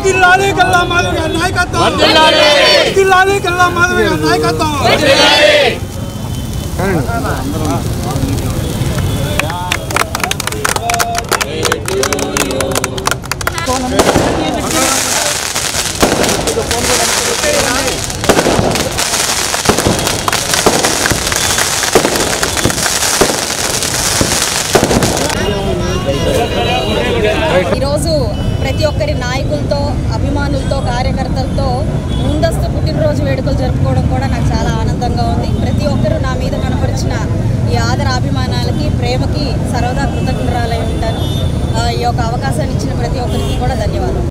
వర్ధిల్లాలి గల్లా మాధవ్ గారి నాయకత్వం, వర్ధిల్లాలి గల్లా మాధవ్ గారి నాయకత్వం. ఈరోజు ప్రతి ఒక్కరి నాయకులతో, అభిమానులతో, కార్యకర్తలతో ముందస్తు పుట్టినరోజు వేడుకలు జరుపుకోవడం కూడా నాకు చాలా ఆనందంగా ఉంది. ప్రతి ఒక్కరూ నా మీద కనపరిచిన ఈ ఆదరాభిమానాలకి, ప్రేమకి సర్వదా కృతజ్ఞురాలై ఉంటాను. ఈ యొక్క అవకాశాన్ని ఇచ్చిన ప్రతి ఒక్కరికి కూడా ధన్యవాదాలు.